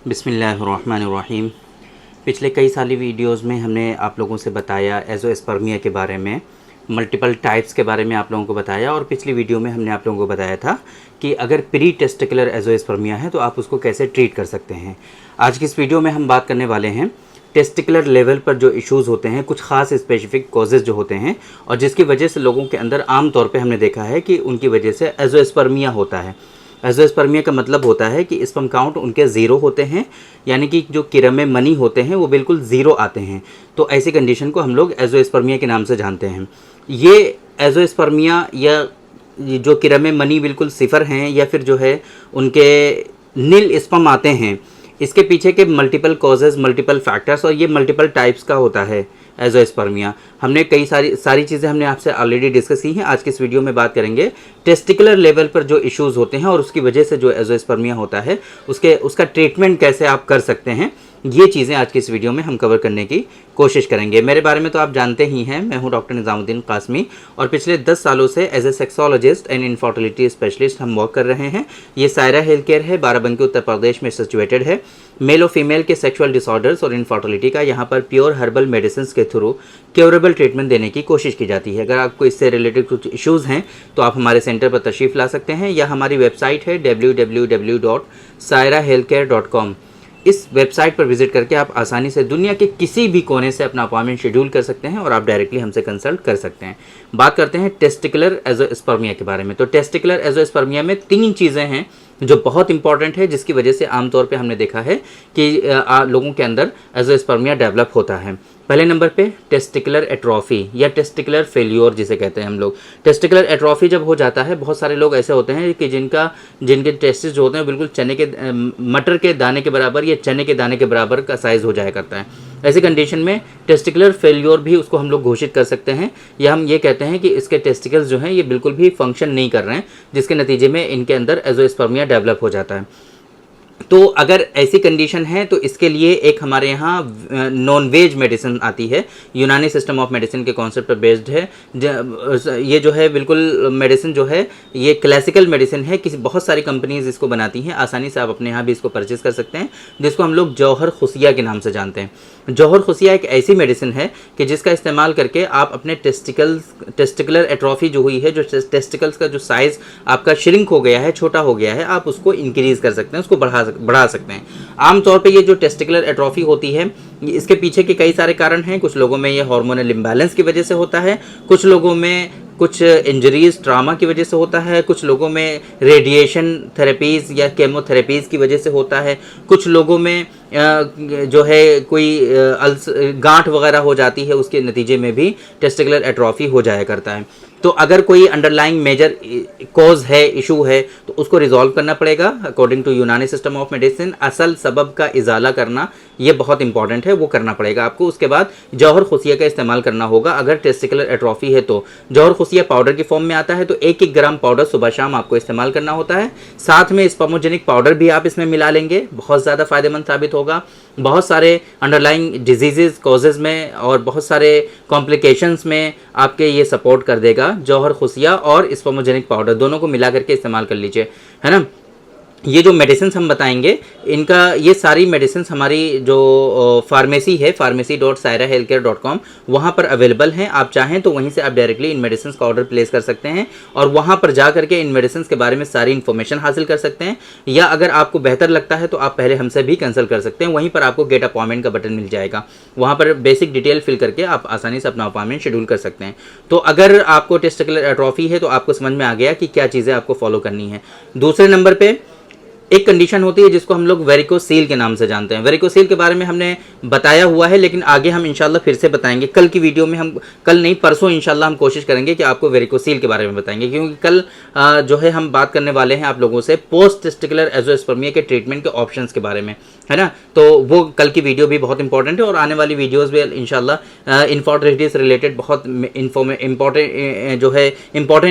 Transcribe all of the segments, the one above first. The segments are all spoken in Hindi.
बिस्मिल्लाहिर्रहमानिर्रहीम। पिछले कई सारी वीडियोस में हमने आप लोगों से बताया एज़ोस्पर्मिया के बारे में, मल्टीपल टाइप्स के बारे में आप लोगों को बताया, और पिछली वीडियो में हमने आप लोगों को बताया था कि अगर प्री टेस्टिकुलर एज़ोस्पर्मिया है तो आप उसको कैसे ट्रीट कर सकते हैं। आज की इस वीडियो में हम बात करने वाले हैं टेस्टिकुलर लेवल पर जो इश्यूज़ होते हैं, कुछ ख़ास स्पेसिफिक कॉजेज़ जो होते हैं और जिसकी वजह से लोगों के अंदर आम तौर पे हमने देखा है कि उनकी वजह से एज़ोस्पर्मिया होता है। एज़ोस्पर्मिया का मतलब होता है कि स्पर्म काउंट उनके ज़ीरो होते हैं, यानी कि जो किरमे मनी होते हैं वो बिल्कुल ज़ीरो आते हैं। तो ऐसी कंडीशन को हम लोग एज़ोस्पर्मिया के नाम से जानते हैं। ये एज़ोस्पर्मिया या ये जो किरमे मनी बिल्कुल सिफर हैं या फिर जो है उनके नील स्पर्म आते हैं, इसके पीछे के मल्टीपल कॉजेज़, मल्टीपल फैक्टर्स और ये मल्टीपल टाइप्स का होता है एज़ोस्पर्मिया। हमने कई सारी चीज़ें हमने आपसे ऑलरेडी डिस्कस की हैं। आज के इस वीडियो में बात करेंगे टेस्टिकुलर लेवल पर जो इश्यूज़ होते हैं और उसकी वजह से जो एज़ोस्पर्मिया होता है उसका ट्रीटमेंट कैसे आप कर सकते हैं। ये चीज़ें आज की इस वीडियो में हम कवर करने की कोशिश करेंगे। मेरे बारे में तो आप जानते ही हैं, मैं हूं डॉक्टर निज़ामुद्दीन कासमी और पिछले 10 सालों से as a sexologist and infertility specialist हम वर्क कर रहे हैं। ये सायरा हेल्थ केयर है, बाराबंकी उत्तर प्रदेश में सिचुएटेड है। मेल और फीमेल के सेक्सुअल डिसऑर्डर्स और इनफर्टिलिटी का यहाँ पर प्योर हर्बल मेडिसिन के थ्रू क्योरेबल ट्रीटमेंट देने की कोशिश की जाती है। अगर आपको इससे रिलेटेड कुछ इश्यूज़ हैं तो आप हमारे सेंटर पर तशरीफ़ ला सकते हैं, या हमारी वेबसाइट है www.sairahealthcare.com। इस वेबसाइट पर विजिट करके आप आसानी से दुनिया के किसी भी कोने से अपना अपॉइंटमेंट शेड्यूल कर सकते हैं और आप डायरेक्टली हमसे कंसल्ट कर सकते हैं। बात करते हैं टेस्टिकुलर एज़ोस्पर्मिया के बारे में। तो टेस्टिकुलर एज़ोस्पर्मिया में 3 चीज़ें हैं जो बहुत इंपॉर्टेंट है, जिसकी वजह से आमतौर पे हमने देखा है कि लोगों के अंदर एज़ोस्पर्मिया डेवलप होता है। पहले नंबर पे टेस्टिकुलर एट्रोफी या टेस्टिकुलर फेल्योर जिसे कहते हैं हम लोग। टेस्टिकुलर एट्रोफी जब हो जाता है, बहुत सारे लोग ऐसे होते हैं कि जिनके टेस्टिस जो होते हैं बिल्कुल मटर के दाने के बराबर या चने के दाने के बराबर का साइज़ हो जाया करता है। ऐसी कंडीशन में टेस्टिकुलर फेल्योर भी उसको हम लोग घोषित कर सकते हैं, या हम ये कहते हैं कि इसके टेस्टिकल्स जो हैं ये बिल्कुल भी फंक्शन नहीं कर रहे हैं, जिसके नतीजे में इनके अंदर एज़ोस्पर्मिया डेवलप हो जाता है। तो अगर ऐसी कंडीशन है तो इसके लिए एक हमारे यहाँ नॉन वेज मेडिसिन आती है, यूनानी सिस्टम ऑफ मेडिसिन के कॉन्सेप्ट पर बेस्ड है। ये जो है बिल्कुल मेडिसिन जो है ये क्लासिकल मेडिसिन है, बहुत सारी कंपनीज इसको बनाती हैं, आसानी से आप अपने यहाँ भी इसको परचेज़ कर सकते हैं, जिसको हम लोग जौहर खुशिया के नाम से जानते हैं। जौहर खुशिया एक ऐसी मेडिसिन है कि जिसका इस्तेमाल करके आप अपने टेस्टिकुलर एट्रोफी जो हुई है, जो टेस्टिकल्स का जो साइज़ आपका श्रिंक हो गया है, छोटा हो गया है, आप उसको इंक्रीज़ कर सकते हैं, उसको बढ़ा सकते हैं। आमतौर पे ये जो टेस्टिकुलर एट्रोफी होती है इसके पीछे के कई सारे कारण हैं। कुछ लोगों में ये हार्मोनल इम्बैलेंस की वजह से होता है, कुछ लोगों में कुछ इंजरीज ट्रामा की वजह से होता है, कुछ लोगों में रेडिएशन थेरेपीज़ या केमोथेरेपीज़ की वजह से होता है, कुछ लोगों में जो है कोई गांठ वगैरह हो जाती है, उसके नतीजे में भी टेस्टिकुलर एट्रोफी हो जाया करता है। तो अगर कोई अंडरलाइंग मेजर कॉज है, इशू है, तो उसको रिजॉल्व करना पड़ेगा अकॉर्डिंग टू यूनानी सिस्टम ऑफ मेडिसिन। असल सबब का इजाला करना ये बहुत इंपॉर्टेंट है, वो करना पड़ेगा आपको। उसके बाद जौहर खुशिया का इस्तेमाल करना होगा। अगर टेस्टिकुलर एट्रोफी है तो जौहर खुशिया पाउडर की फॉर्म में आता है, तो 1-1 ग्राम पाउडर सुबह शाम आपको इस्तेमाल करना होता है। साथ में स्पर्मोजेनिक पाउडर भी आप इसमें मिला लेंगे, बहुत ज़्यादा फायदेमंद साबित होगा। बहुत सारे अंडरलाइंग डिजीज़ कॉजेज़ में और बहुत सारे कॉम्प्लिकेशंस में आपके ये सपोर्ट कर देगा। जौहर खुशिया और स्पर्मोजेनिक पाउडर दोनों को मिला करके इस्तेमाल कर लीजिए, है ना। ये जो मेडिसिन हम बताएंगे इनका, ये सारी मेडिसिन हमारी जो फार्मेसी है, pharmacy.sairahealthcare.com, वहाँ पर अवेलेबल हैं। आप चाहें तो वहीं से आप डायरेक्टली इन मेडिसिन का ऑर्डर प्लेस कर सकते हैं और वहाँ पर जा करके इन मेडिसिन के बारे में सारी इन्फॉर्मेशन हासिल कर सकते हैं। या अगर आपको बेहतर लगता है तो आप पहले हमसे भी कंसल्ट कर सकते हैं। वहीं पर आपको गेट अपॉइंटमेंट का बटन मिल जाएगा, वहाँ पर बेसिक डिटेल फिल करके आप आसानी से अपना अपॉइंटमेंट शेड्यूल कर सकते हैं। तो अगर आपको टेस्टिकुलर एट्रोफी है तो आपको समझ में आ गया कि क्या चीज़ें आपको फॉलो करनी है। दूसरे नंबर पर एक कंडीशन होती है जिसको हम लोग वेरिकोसील के नाम से जानते हैं। वेरिकोसील के बारे में हमने बताया हुआ है, लेकिन आगे हम इंशाल्लाह फिर से बताएंगे। कल की वीडियो में हम, कल नहीं परसों इंशाल्लाह हम कोशिश करेंगे कि आपको वेरिकोसील के बारे में बताएंगे, क्योंकि कल जो है हम बात करने वाले हैं आप लोगों से पोस्ट टेस्टिकुलर एज़ोस्पर्मिया के ट्रीटमेंट के ऑप्शंस के बारे में, है ना। तो वो कल की वीडियो भी बहुत इंपॉर्टेंट है और आने वाली वीडियोज़ भी इंशाल्लाह इनफर्टिलिटी से रिलेटेड बहुत इंपॉर्टेंट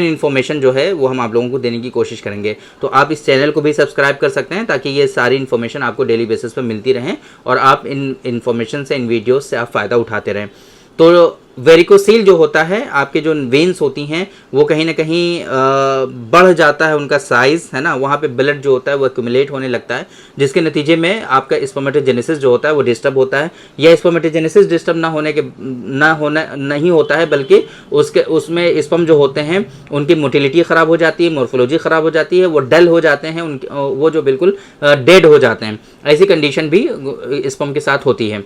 इन्फॉर्मेशन जो है वो हम आप लोगों को देने की कोशिश करेंगे। तो आप इस चैनल को भी सब्सक्राइब कर सकते हैं ताकि ये सारी इन्फॉर्मेशन आपको डेली बेसिस पर मिलती रहें और आप इन इन्फॉर्मेशन से, इन वीडियोस से आप फ़ायदा उठाते रहें। तो वेरिकोसील जो होता है, आपके जो वेन्स होती हैं वो कहीं ना कहीं बढ़ जाता है उनका साइज, है ना, वहाँ पे ब्लड जो होता है वो एक्यूमुलेट होने लगता है, जिसके नतीजे में आपका स्पर्मेटोजेनेसिस जो होता है वो डिस्टर्ब होता है। या स्पर्मेटोजेनेसिस डिस्टर्ब नहीं होता है, बल्कि उसमें स्पर्म जो होते हैं उनकी मोटिलिटी ख़राब हो जाती है, मॉर्फोलॉजी ख़राब हो जाती है, वो डल हो जाते हैं, वो जो बिल्कुल डेड हो जाते हैं। ऐसी कंडीशन भी स्पर्म के साथ होती है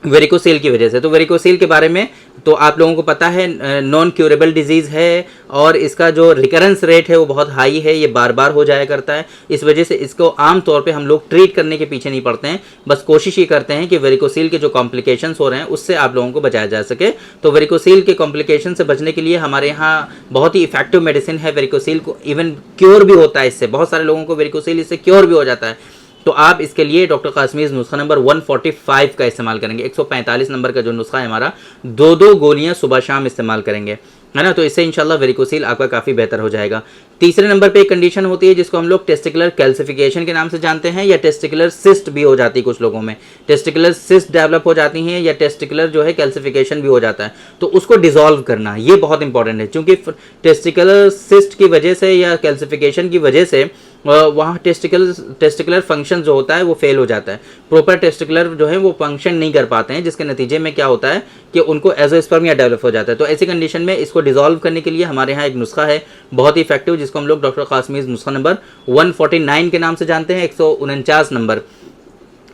वेरिकोसेल की वजह से। तो वेरिकोसेल के बारे में तो आप लोगों को पता है, नॉन क्यूरेबल डिजीज़ है और इसका जो रिकरेंस रेट है वो बहुत हाई है, ये बार बार हो जाया करता है। इस वजह से इसको आम तौर पे हम लोग ट्रीट करने के पीछे नहीं पड़ते हैं, बस कोशिश ये करते हैं कि वेरिकोसेल के जो कॉम्प्लिकेशंस हो रहे हैं उससे आप लोगों को बचाया जा सके। तो वेरिकोसेल के कॉम्प्लिकेशन से बचने के लिए हमारे यहाँ बहुत ही इफेक्टिव मेडिसिन है। वेरिकोसेल को इवन क्योर भी होता है इससे, बहुत सारे लोगों को वेरिकोसेल इससे क्योर भी हो जाता है। तो आप इसके लिए डॉक्टर कासमीज नुस्खा नंबर 145 का इस्तेमाल करेंगे। 145 नंबर का जो नुस्खा है हमारा, 2 गोलियां सुबह शाम इस्तेमाल करेंगे, है ना। तो इससे इंशाल्लाह वेरिकोसील आपका काफ़ी बेहतर हो जाएगा। तीसरे नंबर पे एक कंडीशन होती है जिसको हम लोग टेस्टिकुलर कैल्सिफिकेशन के नाम से जानते हैं, या टेस्टिकुलर सिस्ट भी हो जाती है। कुछ लोगों में टेस्टिकुलर सिस्ट डेवलप हो जाती हैं, या टेस्टिकुलर जो है कैल्सिफिकेशन भी हो जाता है। तो उसको डिसॉल्व करना ये बहुत इंपॉर्टेंट है, क्योंकि टेस्टिकुलर सिस्ट की वजह से या कैल्सिफिकेशन की वजह से वहाँ टेस्टिकुलर फंक्शन जो होता है वो फेल हो जाता है। प्रॉपर टेस्टिकुलर जो है वो फंक्शन नहीं कर पाते हैं, जिसके नतीजे में क्या होता है कि उनको एजोस्पर्मिया डेवलप हो जाता है। तो ऐसी कंडीशन में इसको डिसॉल्व करने के लिए हमारे यहाँ एक नुस्खा है बहुत ही इफेक्टिव, जिसको हम लोग डॉक्टर कासमीज नुस्खा नंबर 149 के नाम से जानते हैं, 149 नंबर।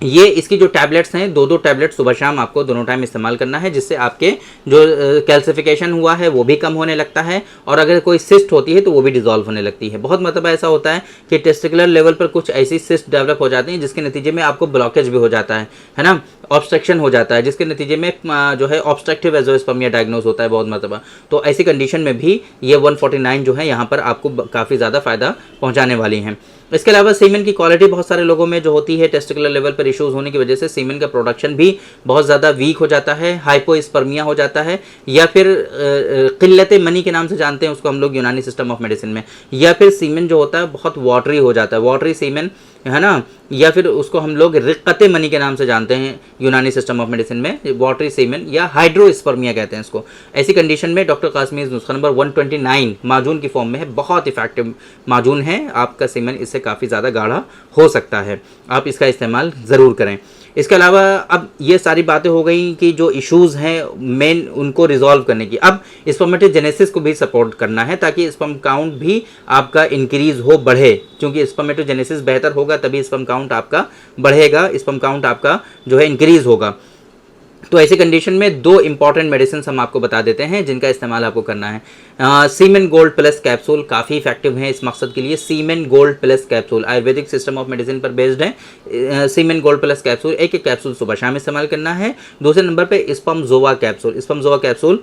ये इसकी जो टैबलेट्स हैं, 2 टैबलेट सुबह शाम आपको दोनों टाइम इस्तेमाल करना है, जिससे आपके जो कैल्सिफिकेशन हुआ है वो भी कम होने लगता है, और अगर कोई सिस्ट होती है तो वो भी डिसॉल्व होने लगती है। बहुत मतलब ऐसा होता है कि टेस्टिकुलर लेवल पर कुछ ऐसी सिस्ट डेवलप हो जाती हैं जिसके नतीजे में आपको ब्लॉकेज भी हो जाता है ना, ऑब्स्ट्रक्शन हो जाता है, जिसके नतीजे में जो है ऑब्स्ट्रक्टिव एजोस्पर्मिया डायग्नोज होता है बहुत मतलब। तो ऐसी कंडीशन में भी ये 149 जो है यहाँ पर आपको काफ़ी ज़्यादा फायदा पहुँचाने वाली हैं। इसके अलावा सीमेन की क्वालिटी बहुत सारे लोगों में जो होती है, टेस्टिकुलर लेवल पर इश्यूज होने की वजह से सीमेन का प्रोडक्शन भी बहुत ज़्यादा वीक हो जाता है, हाइपोस्पर्मिया हो जाता है, या फिर किल्लत मनी के नाम से जानते हैं उसको हम लोग यूनानी सिस्टम ऑफ मेडिसिन में, या फिर सीमेन जो होता है बहुत वाटरी हो जाता है, वाटरी सीमेन, है ना, या फिर उसको हम लोग रिक्कत मनी के नाम से जानते हैं यूनानी सिस्टम ऑफ मेडिसिन में, वाटरी सीमेन या हाइड्रोस्पर्मिया कहते हैं इसको। ऐसी कंडीशन में डॉक्टर कासमीज नुस्खा नंबर 129 माजून की फॉर्म में है, बहुत इफेक्टिव माजून है, आपका सीमेन इससे काफ़ी ज़्यादा गाढ़ा हो सकता है, आप इसका इस्तेमाल ज़रूर करें। इसके अलावा अब ये सारी बातें हो गई कि जो इश्यूज़ हैं मेन उनको रिजॉल्व करने की। अब स्पर्मेटोजेनेसिस को भी सपोर्ट करना है ताकि स्पर्म काउंट भी आपका इंक्रीज़ हो, बढ़े, क्योंकि स्पर्मेटोजेनेसिस बेहतर होगा तभी स्पर्म काउंट आपका बढ़ेगा, स्पर्म काउंट आपका जो है इंक्रीज़ होगा। तो ऐसी कंडीशन में 2 इंपॉर्टेंट मेडिसिन हम आपको बता देते हैं जिनका इस्तेमाल आपको करना है। सीमेन गोल्ड प्लस कैप्सूल काफ़ी इफेक्टिव है इस मकसद के लिए। Semen gold plus capsule ayurvedic system of medicine पर बेस्ड है। सीमेन गोल्ड प्लस कैप्सूल एक कैप्सूल सुबह शाम इस्तेमाल करना है। दूसरे नंबर पर स्पर्मज़ोआ कैप्सूल, स्पर्मज़ोआ कैप्सूल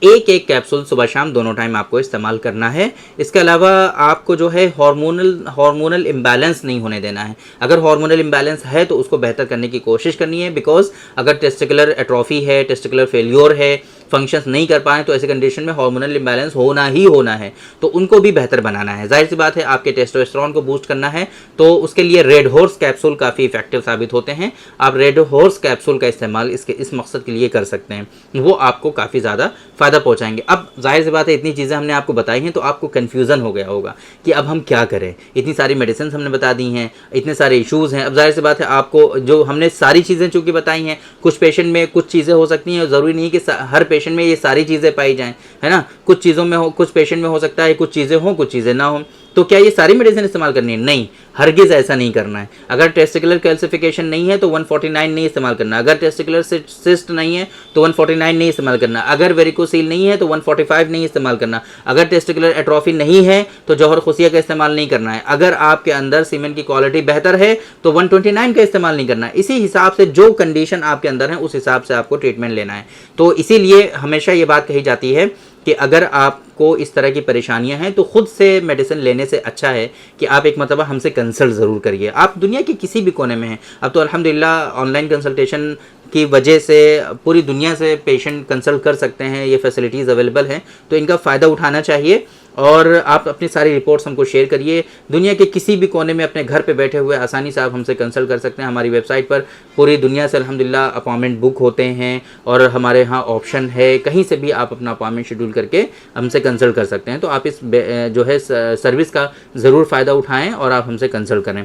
एक कैप्सूल सुबह शाम दोनों टाइम आपको इस्तेमाल करना है। इसके अलावा आपको जो है हार्मोनल इम्बैलेंस नहीं होने देना है। अगर हार्मोनल इम्बैलेंस है तो उसको बेहतर करने की कोशिश करनी है, बिकॉज अगर टेस्टिकुलर एट्रोफी है, टेस्टिकुलर फेल्योर है, फंक्शंस नहीं कर पाए, तो ऐसी कंडीशन में हार्मोनल इम्बैलेंस होना ही होना है, तो उनको भी बेहतर बनाना है। जाहिर सी बात है आपके टेस्टोस्टेरोन को बूस्ट करना है, तो उसके लिए रेड हॉर्स कैप्सूल काफ़ी इफेक्टिव साबित होते हैं। आप रेड हॉर्स कैप्सूल का इस्तेमाल इस मकसद के लिए कर सकते हैं, वो आपको काफ़ी ज़्यादा फ़ायदा पहुँचाएंगे। अब जाहिर सी बात है इतनी चीज़ें हमने आपको बताई हैं तो आपको कन्फ्यूज़न हो गया होगा कि अब हम क्या करें, इतनी सारी मेडिसिन हमने बता दी हैं, इतने सारे इशूज़ हैं। अब जाहिर सी बात है आपको जो हमने सारी चीज़ें चूँकि बताई हैं, कुछ पेशेंट में कुछ चीज़ें हो सकती हैं, ज़रूरी नहीं कि हर पेशेंट में ये सारी चीज़ें पाई जाएं, है ना। कुछ चीज़ों में हो, कुछ पेशेंट में हो सकता है कुछ चीज़ें हों, कुछ चीज़ें ना हों। तो क्या ये सारी मेडिसिन इस्तेमाल करनी है? नहीं, हरगिज़ ऐसा नहीं करना है। अगर टेस्टिकुलर कैल्सिफिकेशन नहीं है तो 149 नहीं इस्तेमाल करना। अगर टेस्टिकुलर सिस्ट नहीं है तो 149 नहीं इस्तेमाल करना। अगर वेरिकोसील नहीं है तो 145 नहीं इस्तेमाल करना। अगर टेस्टिकुलर एट्रोफी नहीं है तो जौहर खुसिया का इस्तेमाल नहीं करना है। अगर आपके अंदर सीमेन की क्वालिटी बेहतर है तो 129 का इस्तेमाल नहीं करना है। इसी हिसाब से जो कंडीशन आपके अंदर है उस हिसाब से आपको ट्रीटमेंट लेना है। तो इसीलिए हमेशा ये बात कही जाती है कि अगर आपको इस तरह की परेशानियां हैं तो खुद से मेडिसिन लेने से अच्छा है कि आप एक मरतबा हमसे कंसल्ट ज़रूर करिए। आप दुनिया के किसी भी कोने में हैं, अब तो अल्हम्दुलिल्लाह ऑनलाइन कंसल्टेशन की वजह से पूरी दुनिया से पेशेंट कंसल्ट कर सकते हैं, ये फैसिलिटीज़ अवेलेबल हैं, तो इनका फ़ायदा उठाना चाहिए। और आप अपनी सारी रिपोर्ट्स हमको शेयर करिए। दुनिया के किसी भी कोने में अपने घर पे बैठे हुए आसानी से आप हमसे कंसल्ट कर सकते हैं। हमारी वेबसाइट पर पूरी दुनिया से अल्हम्दुलिल्लाह अपॉइंटमेंट बुक होते हैं और हमारे यहाँ ऑप्शन है, कहीं से भी आप अपना अपॉइंटमेंट शेड्यूल करके हमसे कंसल्ट कर सकते हैं। तो आप इस जो है सर्विस का ज़रूर फ़ायदा उठाएँ और आप हमसे कंसल्ट करें।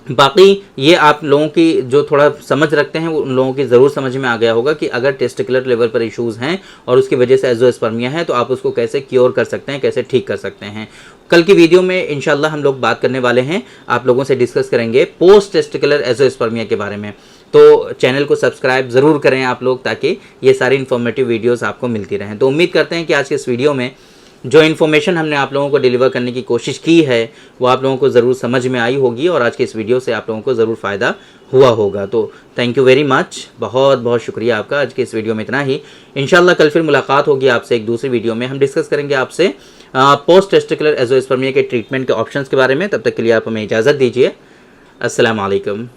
बाकी ये आप लोगों की जो थोड़ा समझ रखते हैं उन लोगों की ज़रूर समझ में आ गया होगा कि अगर टेस्टिकुलर लेवल पर इश्यूज़ हैं और उसकी वजह से एज़ोस्पर्मिया है तो आप उसको कैसे क्योर कर सकते हैं, कैसे ठीक कर सकते हैं। कल की वीडियो में इंशाल्लाह हम लोग बात करने वाले हैं, आप लोगों से डिस्कस करेंगे पोस्ट टेस्टिकुलर एज़ोस्पर्मिया के बारे में। तो चैनल को सब्सक्राइब ज़रूर करें आप लोग, ताकि ये सारी इन्फॉर्मेटिव वीडियोज़ आपको मिलती रहें। तो उम्मीद करते हैं कि आज के इस वीडियो में जो इन्फॉर्मेशन हमने आप लोगों को डिलीवर करने की कोशिश की है वो आप लोगों को ज़रूर समझ में आई होगी और आज के इस वीडियो से आप लोगों को ज़रूर फ़ायदा हुआ होगा। तो थैंक यू वेरी मच, बहुत बहुत शुक्रिया आपका। आज के इस वीडियो में इतना ही। इंशाल्लाह कल फिर मुलाकात होगी आपसे एक दूसरी वीडियो में। हम डिस्कस करेंगे आपसे पोस्ट टेस्टिकुलर एज़ोस्पर्मिया के ट्रीटमेंट के ऑप्शंस के बारे में। तब तक के लिए आप हमें इजाज़त दीजिए। अस्सलाम वालेकुम।